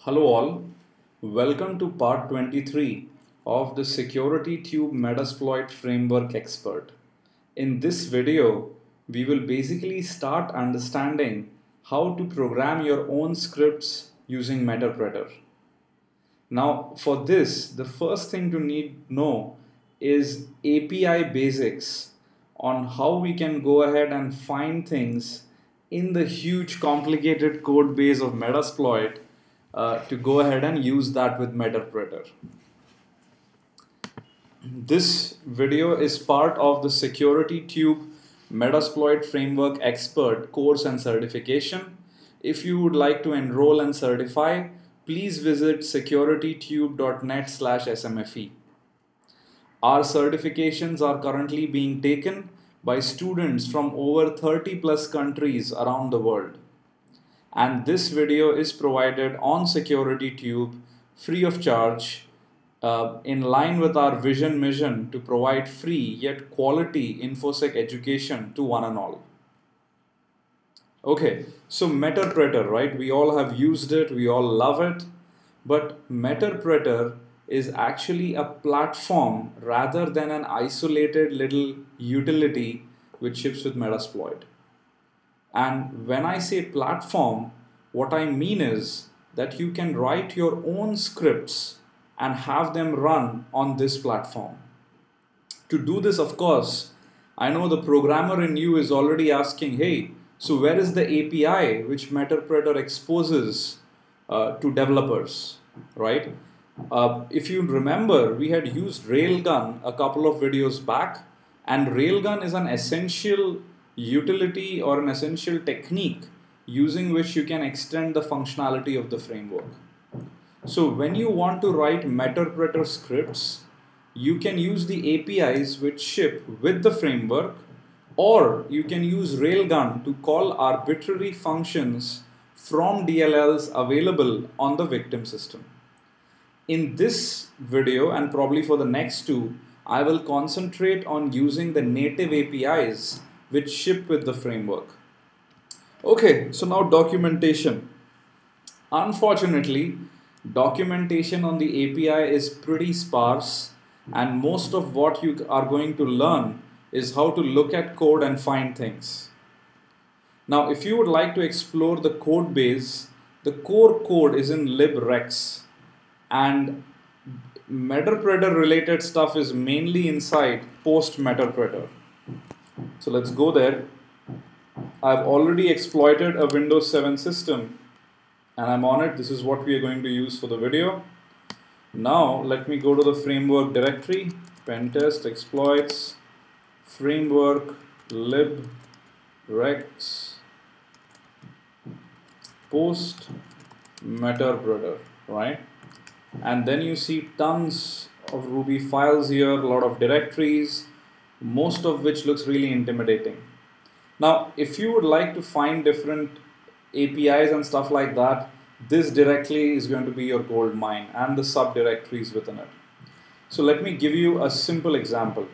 Hello all, welcome to part 23 of the Security Tube Metasploit Framework Expert. In this video, we will basically start understanding how to program your own scripts using Meterpreter. Now for this, the first thing to know is API basics on how we can go ahead and find things in the huge complicated code base of Metasploit to go ahead and use that with Meterpreter. This video is part of the Security Tube Metasploit Framework Expert course and certification. If you would like to enroll and certify, please visit securitytube.net/smfe. Our certifications are currently being taken by students from over 30 plus countries around the world. And this video is provided on SecurityTube free of charge in line with our mission to provide free yet quality InfoSec education to one and all. Okay, so Meterpreter, right? We all have used it, we all love it, but Meterpreter is actually a platform rather than an isolated little utility which ships with Metasploit. And when I say platform, what I mean is that you can write your own scripts and have them run on this platform. To do this, of course, I know the programmer in you is already asking, hey, so where is the API which Meterpreter exposes to developers, right? If you remember, we had used Railgun a couple of videos back, and Railgun is an essential utility or an essential technique using which you can extend the functionality of the framework. So when you want to write Meterpreter scripts, you can use the APIs which ship with the framework, or you can use Railgun to call arbitrary functions from DLLs available on the victim system. In this video, and probably for the next two, I will concentrate on using the native APIs which ship with the framework. Okay, so now documentation. Unfortunately, documentation on the API is pretty sparse, and most of what you are going to learn is how to look at code and find things. Now, if you would like to explore the code base, the core code is in librex, and Meterpreter related stuff is mainly inside post Meterpreter. So let's go there. I've already exploited a Windows 7 system and I'm on it. This is what we are going to use for the video. Now let me go to the framework directory, pentest exploits, framework, librex, post Meterpreter, right? And then you see tons of Ruby files here, a lot of directories, most of which looks really intimidating. Now, if you would like to find different APIs and stuff like that, this directly is going to be your gold mine and the subdirectories within it. So let me give you a simple example.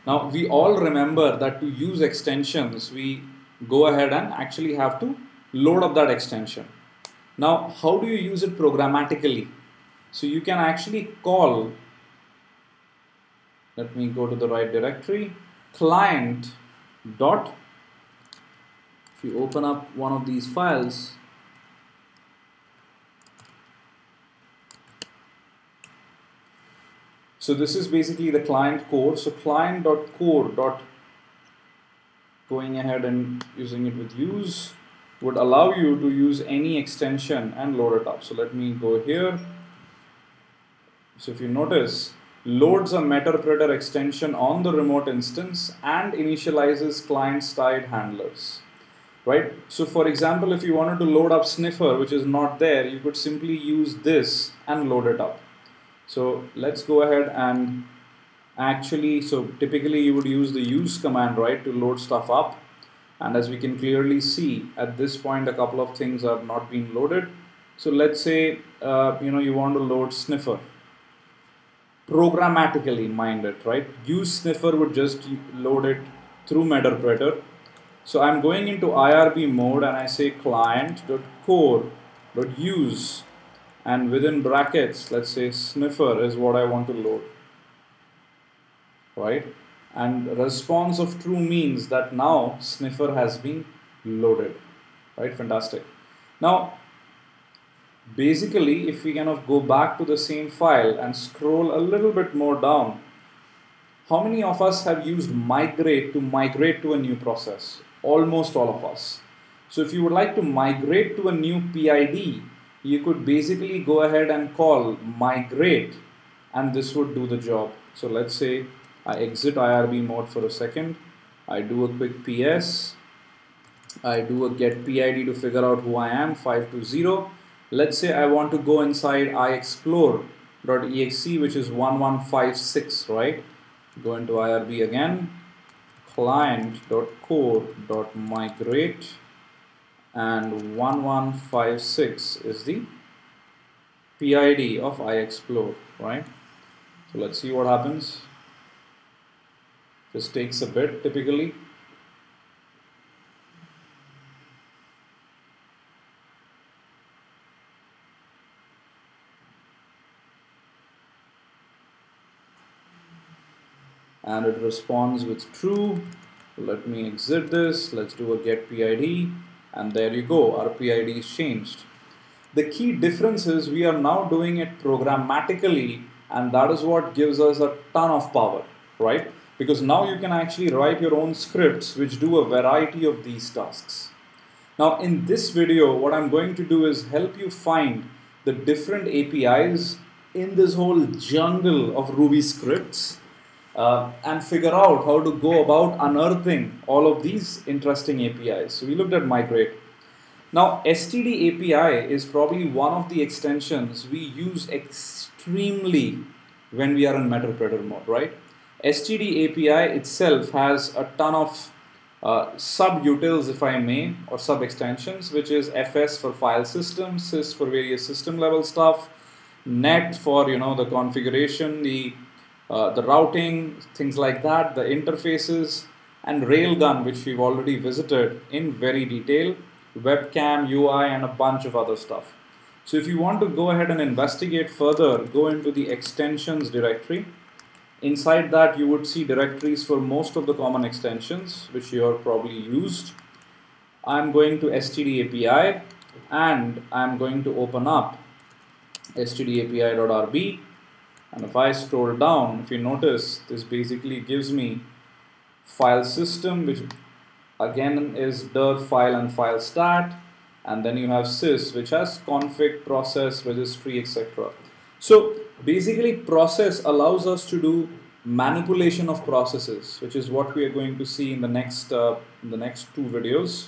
Now, we all remember that to use extensions, we go ahead and actually have to load up that extension. Now, how do you use it programmatically? So you can actually call, let me go to the right directory, client dot, if you open up one of these files, so this is basically the client core. So client.core. Going ahead and using it with use would allow you to use any extension and load it up. So let me go here. So if you notice, loads a Meterpreter extension on the remote instance and initializes client-side handlers, right? So for example, if you wanted to load up sniffer, which is not there, you could simply use this and load it up. So let's go ahead and actually, so typically you would use the use command, right, to load stuff up. And as we can clearly see, at this point, a couple of things are not being loaded. So let's say, you want to load sniffer. Programmatically, mind it, right? Use sniffer would just load it through Meterpreter. So I'm going into IRB mode and I say client.core use, and within brackets, let's say sniffer is what I want to load, right? And response of true means that now sniffer has been loaded, right? Fantastic. Now, basically, if we kind of go back to the same file and scroll a little bit more down, how many of us have used migrate to a new process? Almost all of us. So if you would like to migrate to a new PID, you could basically go ahead and call migrate, and this would do the job. So let's say I exit IRB mode for a second. I do a quick PS. I do a get PID to figure out who I am, 520. Let's say I want to go inside iexplore.exe, which is 1156, right? Go into IRB again, client.core.migrate, and 1156 is the PID of iexplore, right? So let's see what happens. This takes a bit typically. And it responds with true. Let me exit this. Let's do a get PID, and there you go. Our PID is changed. The key difference is we are now doing it programmatically, and that is what gives us a ton of power, right? Because now you can actually write your own scripts which do a variety of these tasks. Now in this video, what I'm going to do is help you find the different APIs in this whole jungle of Ruby scripts, and figure out how to go about unearthing all of these interesting APIs. So we looked at migrate. Now STD API is probably one of the extensions we use extremely when we are in Meterpreter mode, right? STD API itself has a ton of sub-utils, if I may, or sub-extensions, which is FS for file system, sys for various system level stuff, net for, you know, the configuration, the routing, things like that, the interfaces, and Railgun, which we've already visited in very detail, webcam, UI, and a bunch of other stuff. So if you want to go ahead and investigate further, go into the extensions directory. Inside that, you would see directories for most of the common extensions, which you have probably used. I'm going to STD API, and I'm going to open up stdapi.rb. And if I scroll down, if you notice, this basically gives me file system, which again is dir file and file stat, and then you have sys, which has config, process, registry, etc. So basically process allows us to do manipulation of processes, which is what we are going to see in the next two videos.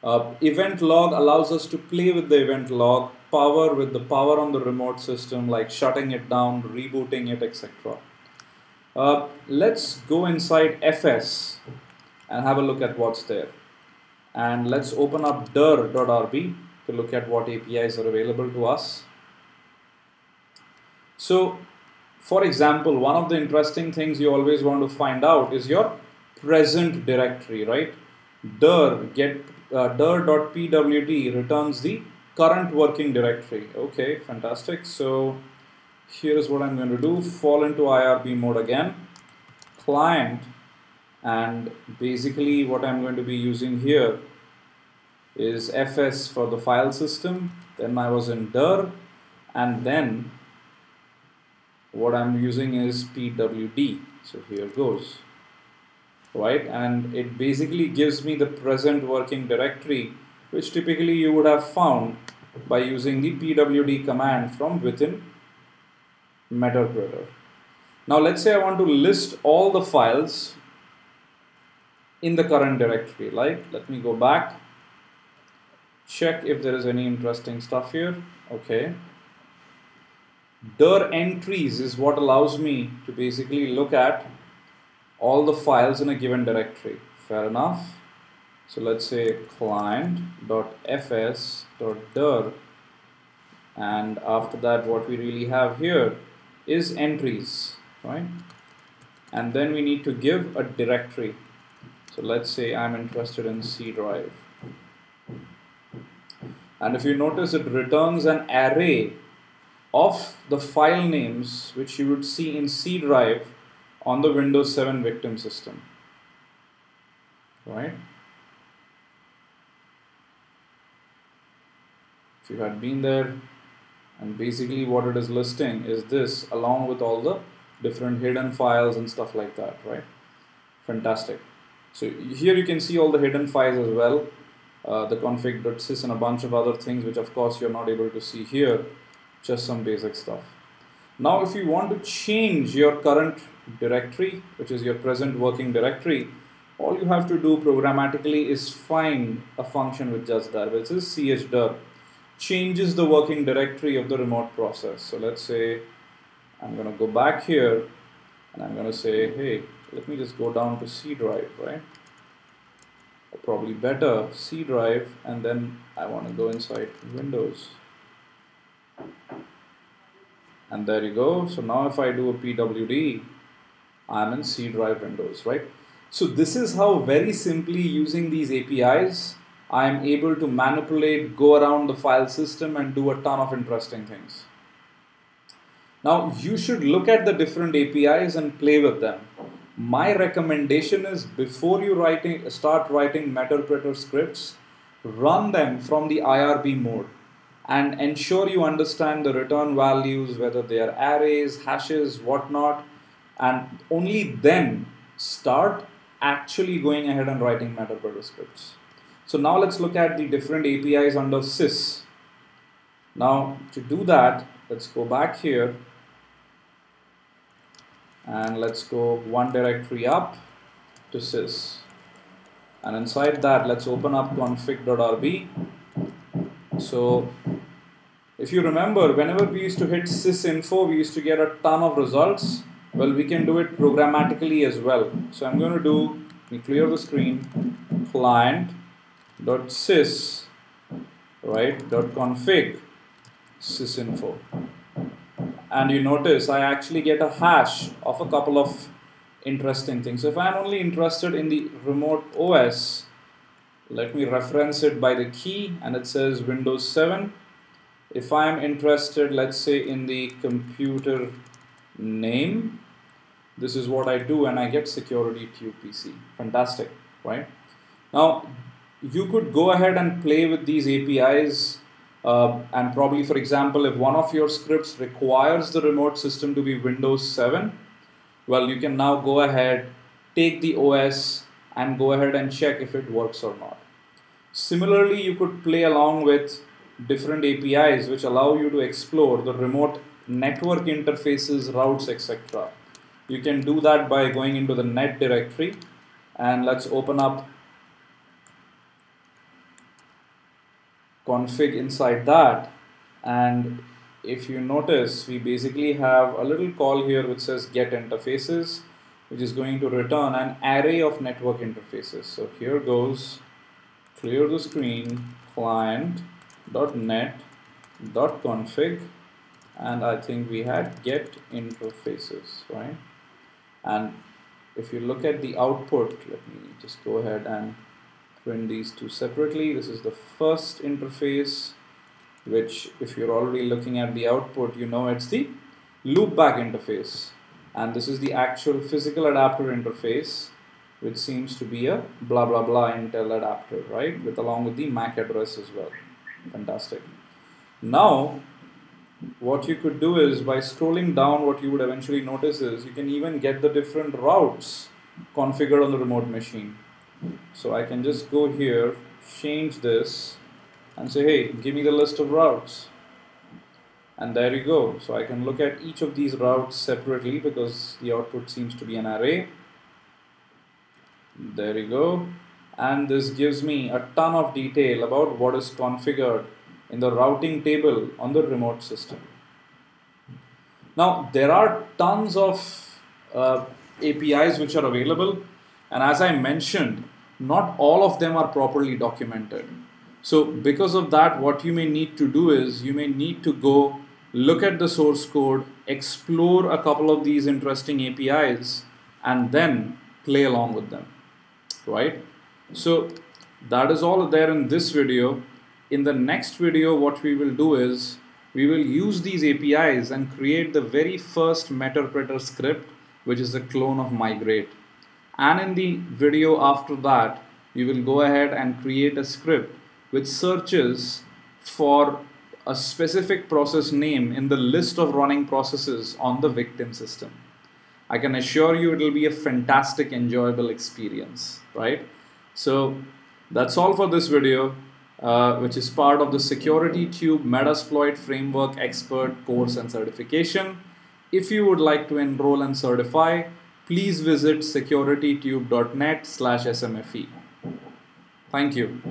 Event log allows us to play with the event log, power with the power on the remote system, like shutting it down, rebooting it, etc. Let's go inside FS and have a look at what's there. And let's open up dir.rb to look at what APIs are available to us. So, for example, one of the interesting things you always want to find out is your present directory, right? dir.pwd returns the current working directory. Okay, fantastic. So here's what I'm going to do. Fall into IRB mode again, client, and basically what I'm going to be using here is FS for the file system. Then I was in dir, and then what I'm using is pwd. So here goes, right? And it basically gives me the present working directory, which typically you would have found by using the pwd command from within Meterpreter. Now let's say I want to list all the files in the current directory. Like, let me go back, check if there is any interesting stuff here. Okay. Dir entries is what allows me to basically look at all the files in a given directory. Fair enough. So let's say client.fs.dir, and after that what we really have here is entries, right? And then we need to give a directory. So let's say I'm interested in C drive. And if you notice, it returns an array of the file names which you would see in C drive on the Windows 7 victim system, right? If you had been there, and basically what it is listing is this along with all the different hidden files and stuff like that, right? Fantastic. So here you can see all the hidden files as well, the config.sys and a bunch of other things which of course you're not able to see here, just some basic stuff. Now if you want to change your current directory, which is your present working directory, all you have to do programmatically is find a function with just that, which is chdir, changes the working directory of the remote process. So let's say I'm going to go back here and I'm going to say, hey, let me just go down to C drive, right? Or probably better, C drive, and then I want to go inside Windows. And there you go. So now if I do a pwd, I'm in C drive Windows, right? So this is how very simply using these APIs, I am able to manipulate, go around the file system and do a ton of interesting things. Now you should look at the different APIs and play with them. My recommendation is before you start writing Meterpreter scripts, run them from the IRB mode and ensure you understand the return values, whether they are arrays, hashes, whatnot, and only then start actually going ahead and writing Meterpreter scripts. So now let's look at the different APIs under sys. Now to do that, let's go back here and let's go one directory up to sys, and inside that let's open up config.rb. So if you remember, whenever we used to hit sysinfo, we used to get a ton of results. Well, we can do it programmatically as well. So I'm going to do, let me clear the screen, client.sys, right, .config sysinfo. And you notice I actually get a hash of a couple of interesting things. So if I'm only interested in the remote OS, let me reference it by the key, and it says Windows 7. If I'm interested, let's say, in the computer name, this is what I do, and I get security tube PC. Fantastic, right? Now, you could go ahead and play with these APIs. And probably, for example, if one of your scripts requires the remote system to be Windows 7, well, you can now go ahead, take the OS, and go ahead and check if it works or not. Similarly, you could play along with different APIs which allow you to explore the remote network interfaces, routes, etc. You can do that by going into the net directory, and let's open up config inside that. And if you notice, we basically have a little call here which says get interfaces, which is going to return an array of network interfaces. So here goes, clear the screen, client.net.config, and I think we had get interfaces, right? And if you look at the output, let me just go ahead and print these two separately. This is the first interface, which if you're already looking at the output, you know it's the loopback interface. And this is the actual physical adapter interface, which seems to be a blah blah blah Intel adapter, right? With along with the MAC address as well. Fantastic. Now, what you could do is by scrolling down, what you would eventually notice is you can even get the different routes configured on the remote machine. So I can just go here, change this, and say, hey, give me the list of routes. And there you go. So I can look at each of these routes separately because the output seems to be an array. There you go. And this gives me a ton of detail about what is configured in the routing table on the remote system. Now, there are tons of APIs which are available. And as I mentioned, not all of them are properly documented. So because of that, what you may need to do is you may need to go look at the source code, explore a couple of these interesting APIs, and then play along with them, right? So that is all there in this video. In the next video, what we will do is we will use these APIs and create the very first Meterpreter script, which is a clone of migrate. And in the video after that, we will go ahead and create a script which searches for a specific process name in the list of running processes on the victim system. I can assure you it will be a fantastic, enjoyable experience, right? So that's all for this video, which is part of the SecurityTube Metasploit Framework Expert course and certification. If you would like to enroll and certify, please visit securitytube.net/smfe. Thank you.